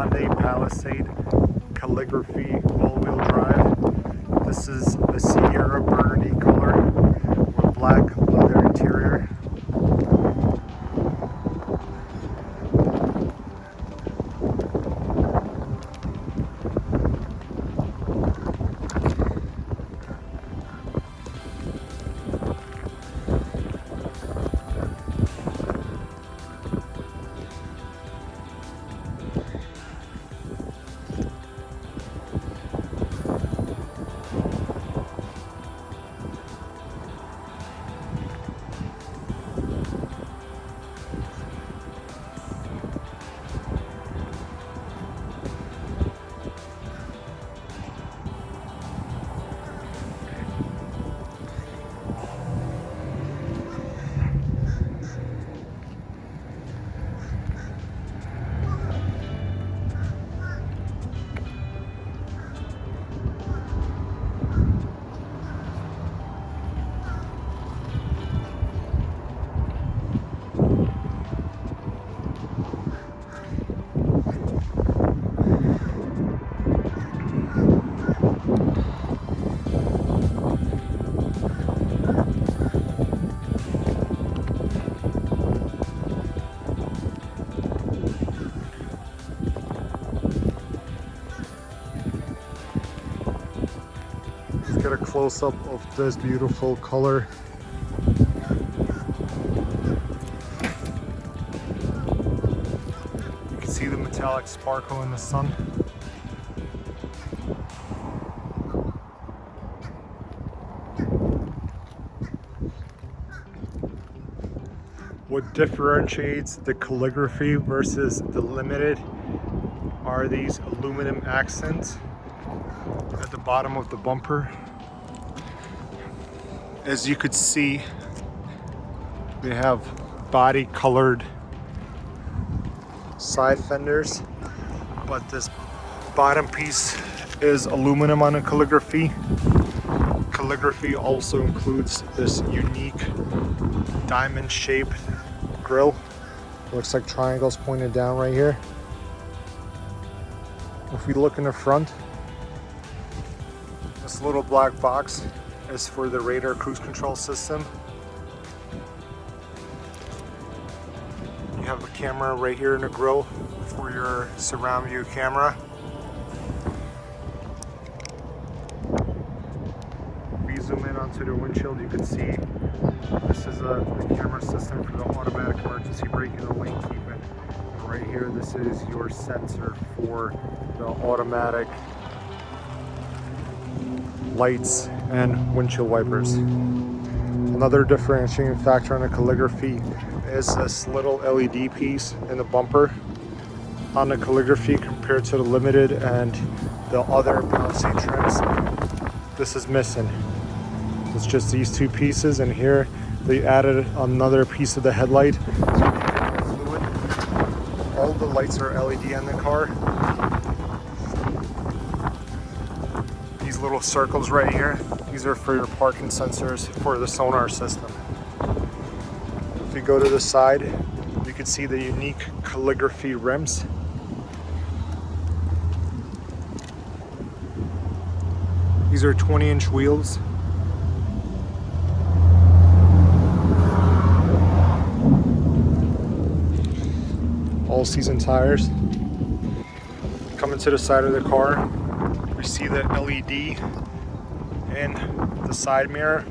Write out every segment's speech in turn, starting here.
Hyundai Palisade Calligraphy all-wheel drive. This is a Sierra Burgundy color with black leather interior. Let's get a close-up of this beautiful color. You can see the metallic sparkle in the sun. What differentiates the Calligraphy versus the Limited are these aluminum accents at the bottom of the bumper. As you could see, they have body colored side fenders, but this bottom piece is aluminum on a Calligraphy. Calligraphy also includes this unique diamond shaped grille. Looks like triangles pointed down right here. If we look in the front, this little black box is for the radar cruise control system. You have a camera right here in the grille for your surround view camera. If we zoom in onto the windshield, you can see this is the camera system for the automatic emergency braking and lane keeping. And right here, this is your sensor for the automatic lights and windshield wipers. Another differentiating factor on the Calligraphy is this little LED piece in the bumper on the Calligraphy compared to the Limited and the other Palisade trims. This is missing. It's just these two pieces, and here they added another piece of the headlight. All the lights are LED on the car. These little circles right here, these are for your parking sensors for the sonar system. If you go to the side, you can see the unique Calligraphy rims. These are 20-inch wheels. All season tires. Coming to the side of the car, we see the LED in the side mirror,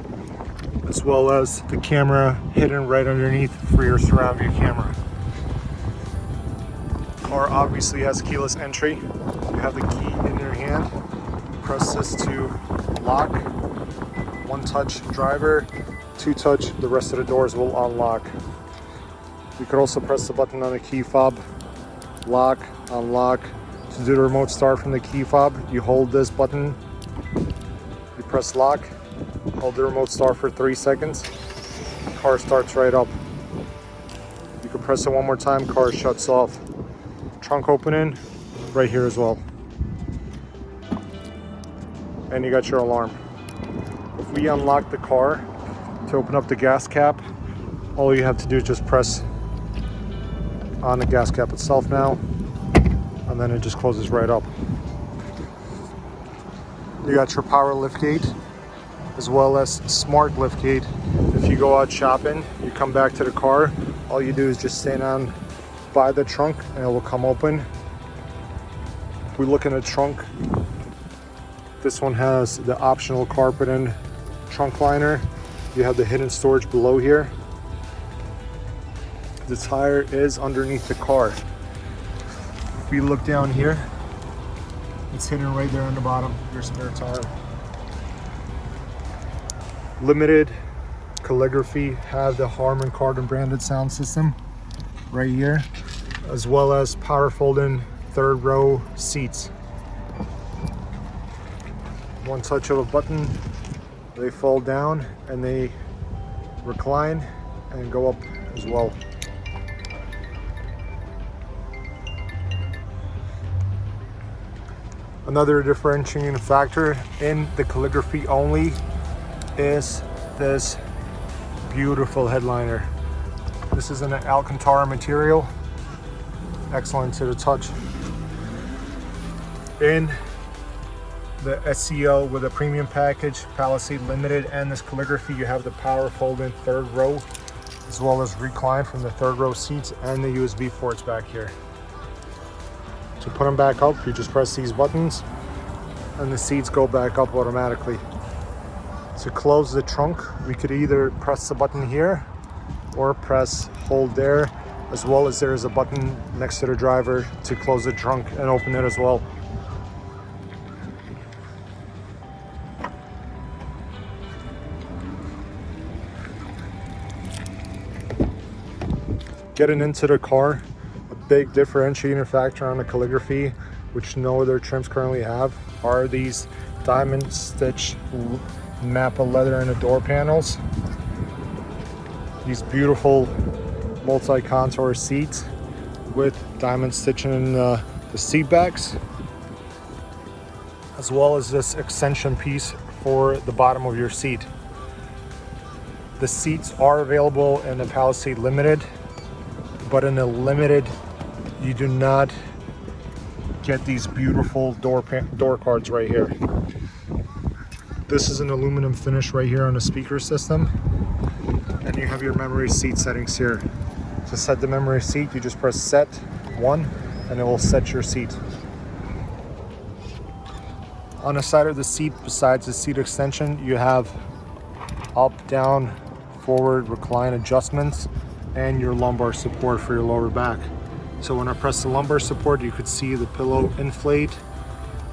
as well as the camera hidden right underneath for your surround view camera. Car obviously has keyless entry. You have the key in your hand. Press this to lock. One touch driver, two touch, the rest of the doors will unlock. You could also press the button on the key fob, lock, unlock. To do the remote start from the key fob, you hold this button, you press lock, hold the remote start for 3 seconds, car starts right up. You can press it one more time, car shuts off. Trunk opening, right here as well. And you got your alarm. If we unlock the car to open up the gas cap, all you have to do is just press on the gas cap itself now, on then it just closes right up. You got your power liftgate as well as smart liftgate. If you go out shopping, you come back to the car, all you do is just stand on by the trunk and it will come open. If we look in the trunk, this one has the optional carpet and trunk liner. You have the hidden storage below here. The tire is underneath the car. If we look down here, it's hidden right there on the bottom, your spare tire. Limited Calligraphy have the Harman Kardon branded sound system right here, as well as power folding third row seats. One touch of a button, they fold down and they recline and go up as well. Another differentiating factor in the Calligraphy only is this beautiful headliner. This is an Alcantara material, excellent to the touch. In the SEL with a premium package, Palisade Limited, and this Calligraphy, you have the power folding third row, as well as recline from the third row seats and the USB ports back here. To put them back up, you just press these buttons and the seats go back up automatically. To close the trunk, we could either press the button here or press hold there, as well as there is a button next to the driver to close the trunk and open it as well. Getting into the car, a big differentiating factor on the Calligraphy, which no other trims currently have, are these diamond stitch Mappa leather in the door panels. These beautiful multi-contour seats with diamond stitching in the seat backs, as well as this extension piece for the bottom of your seat. The seats are available in the Palisade Limited, but in the Limited you do not get these beautiful door cards right here. This is an aluminum finish right here on the speaker system, and you have your memory seat settings here. To set the memory seat, you just press set 1 and it will set your seat. On the side of the seat, besides the seat extension, you have up, down, forward, recline adjustments, and your lumbar support for your lower back. So when I press the lumbar support, you could see the pillow inflate,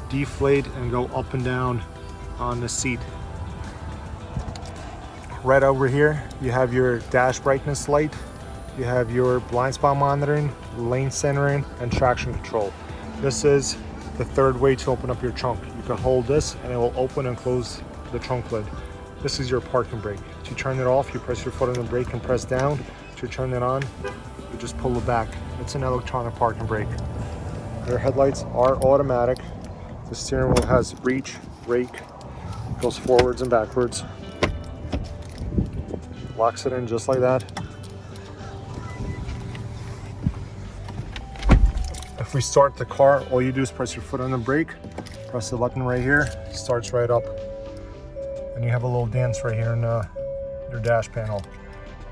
deflate, and go up and down on the seat. Right over here, you have your dash brightness light, you have your blind spot monitoring, lane centering, and traction control. This is the third way to open up your trunk. You can hold this and it will open and close the trunk lid. This is your parking brake. To turn it off, you press your foot on the brake and press down. To turn it on, you just pull it back. It's an electronic parking brake. Your headlights are automatic. The steering wheel has reach, rake, goes forwards and backwards. Locks it in just like that. If we start the car, all you do is press your foot on the brake, press the button right here, starts right up. And you have a little dance right here in your dash panel.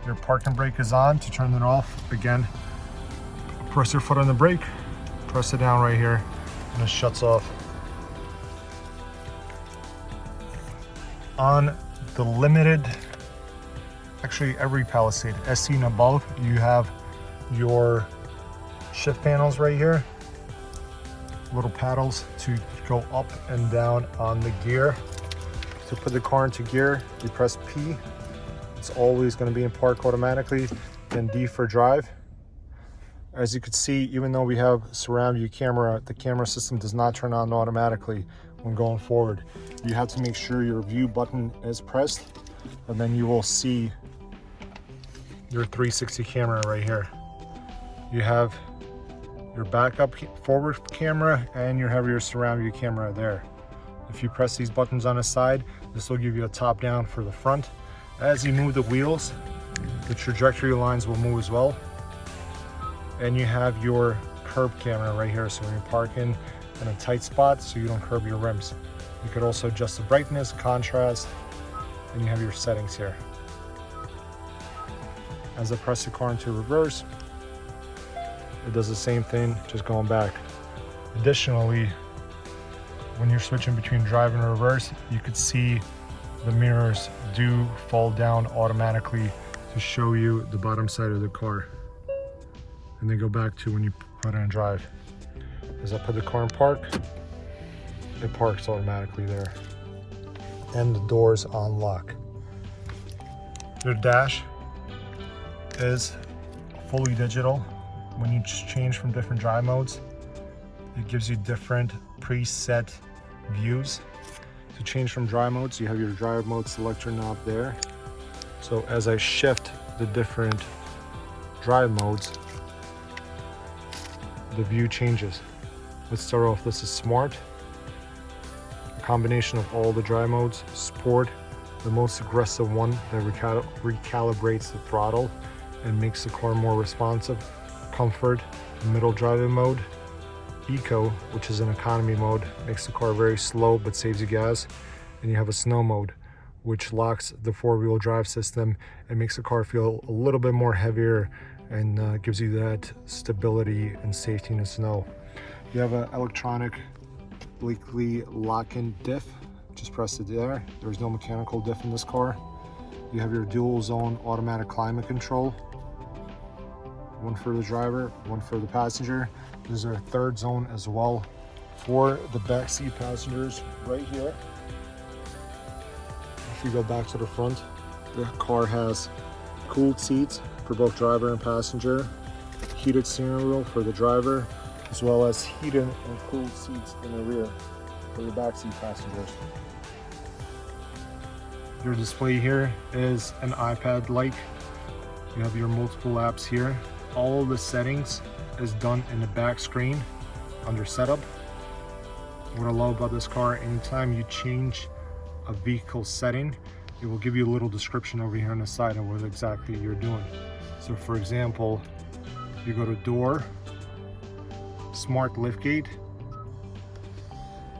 Your parking brake is on. To turn it off, again, press your foot on the brake, press it down right here, and it shuts off. On the Limited, actually every Palisade, SE and above, you have your shift panels right here, little paddles to go up and down on the gear. To put the car into gear, you press P. It's always going to be in park automatically, then D for drive. As you can see, even though we have surround view camera, the camera system does not turn on automatically when going forward. You have to make sure your view button is pressed, and then you will see your 360 camera right here. You have your backup forward camera and you have your surround view camera there. If you press these buttons on the side, this will give you a top down for the front. As you move the wheels, the trajectory lines will move as well. And you have your curb camera right here, so when you're parking in a tight spot, so you don't curb your rims. You could also adjust the brightness, contrast, and you have your settings here. As I press the car into reverse, it does the same thing, just going back. Additionally, when you're switching between drive and reverse, you could see the mirrors do fall down automatically to show you the bottom side of the car. And then go back to when you put it in drive. As I put the car in park, it parks automatically there. And the doors unlock. Your dash is fully digital. When you change from different drive modes, it gives you different preset views. To change from drive modes, you have your drive mode selector knob there. So as I shift the different drive modes, the view changes. Let's start off, this is Smart. A combination of all the drive modes. Sport, the most aggressive one that recalibrates the throttle and makes the car more responsive. Comfort, middle driving mode. Eco, which is an economy mode, makes the car very slow but saves you gas. And you have a snow mode, which locks the four-wheel drive system and makes the car feel a little bit more heavier and gives you that stability and safety in the snow. You have an electronic Blakely lock-in diff. Just press it there. There's no mechanical diff in this car. You have your dual zone automatic climate control. One for the driver, one for the passenger. There's a third zone as well for the backseat passengers right here. If you go back to the front, the car has cooled seats for both driver and passenger, heated steering wheel for the driver, as well as heated and cooled seats in the rear for the backseat passengers. Your display here is an iPad-like. You have your multiple apps here. All the settings is done in the back screen under setup. What I love about this car, anytime you change a vehicle setting, it will give you a little description over here on the side of what exactly you're doing. So for example, you go to door, smart liftgate,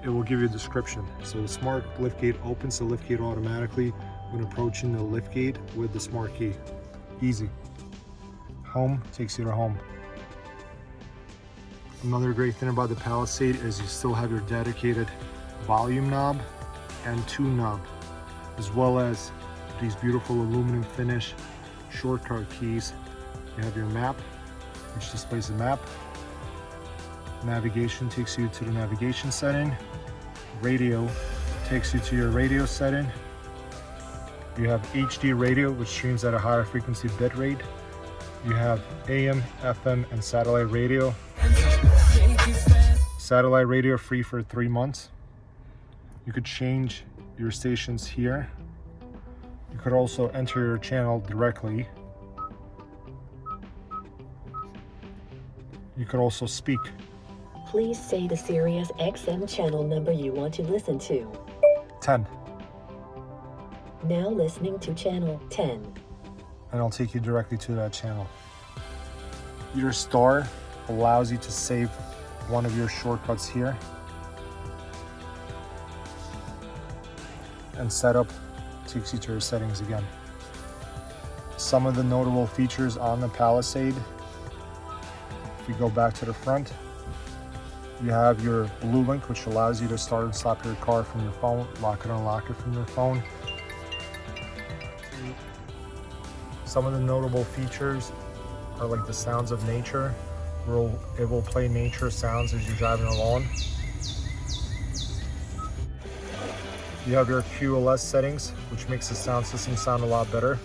it will give you a description. So the smart liftgate opens the liftgate automatically when approaching the liftgate with the smart key. Easy. Home takes you to home. Another great thing about the Palisade is you still have your dedicated volume knob and tune knob, as well as these beautiful aluminum finish shortcut keys. You have your map, which displays the map. Navigation takes you to the navigation setting. Radio takes you to your radio setting. You have HD radio, which streams at a higher frequency bit rate. You have AM, FM, and satellite radio. Satellite radio free for 3 months. You could change your stations here. You could also enter your channel directly. You could also speak. Please say the Sirius XM channel number you want to listen to. 10. Now listening to channel 10. And I'll take you directly to that channel. Your star allows you to save one of your shortcuts here. And setup takes you to your settings again. Some of the notable features on the Palisade, if you go back to the front, you have your Blue Link, which allows you to start and stop your car from your phone, lock and unlock it from your phone. Some of the notable features are like the sounds of nature. It will play nature sounds as you're driving along. You have your QLS settings, which makes the sound system sound a lot better.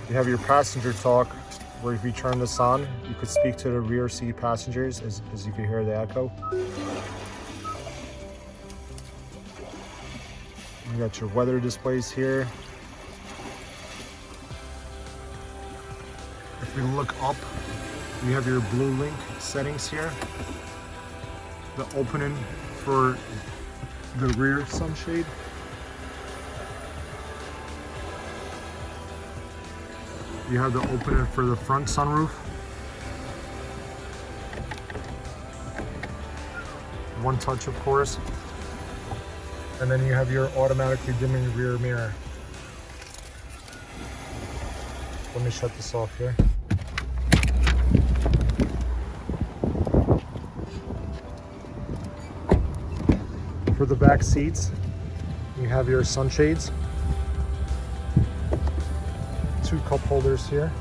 You have your passenger talk, where if you turn this on, you could speak to the rear seat passengers as you can hear the echo. You got your weather displays here. If we look up, you have your Blue Link settings here. The opening for the rear sunshade. You have the opener for the front sunroof. one touch of course. And then you have your automatically dimming rear mirror. Let me shut this off here. For the back seats, you have your sunshades, two cup holders here.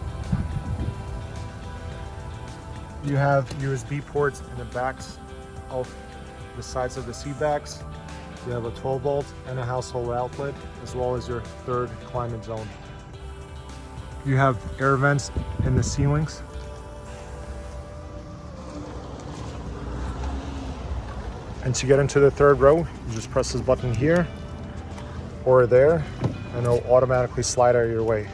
You have USB ports in the backs of the sides of the seat backs. You have a 12 volt and a household outlet, as well as your third climate zone. You have air vents in the ceilings. And to get into the third row, you just press this button here or there, and it'll automatically slide out of your way.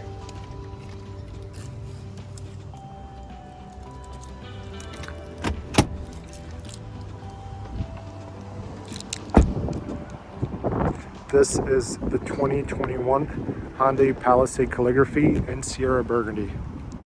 This is the 2021 Hyundai Palisade Calligraphy in Sierra Burgundy.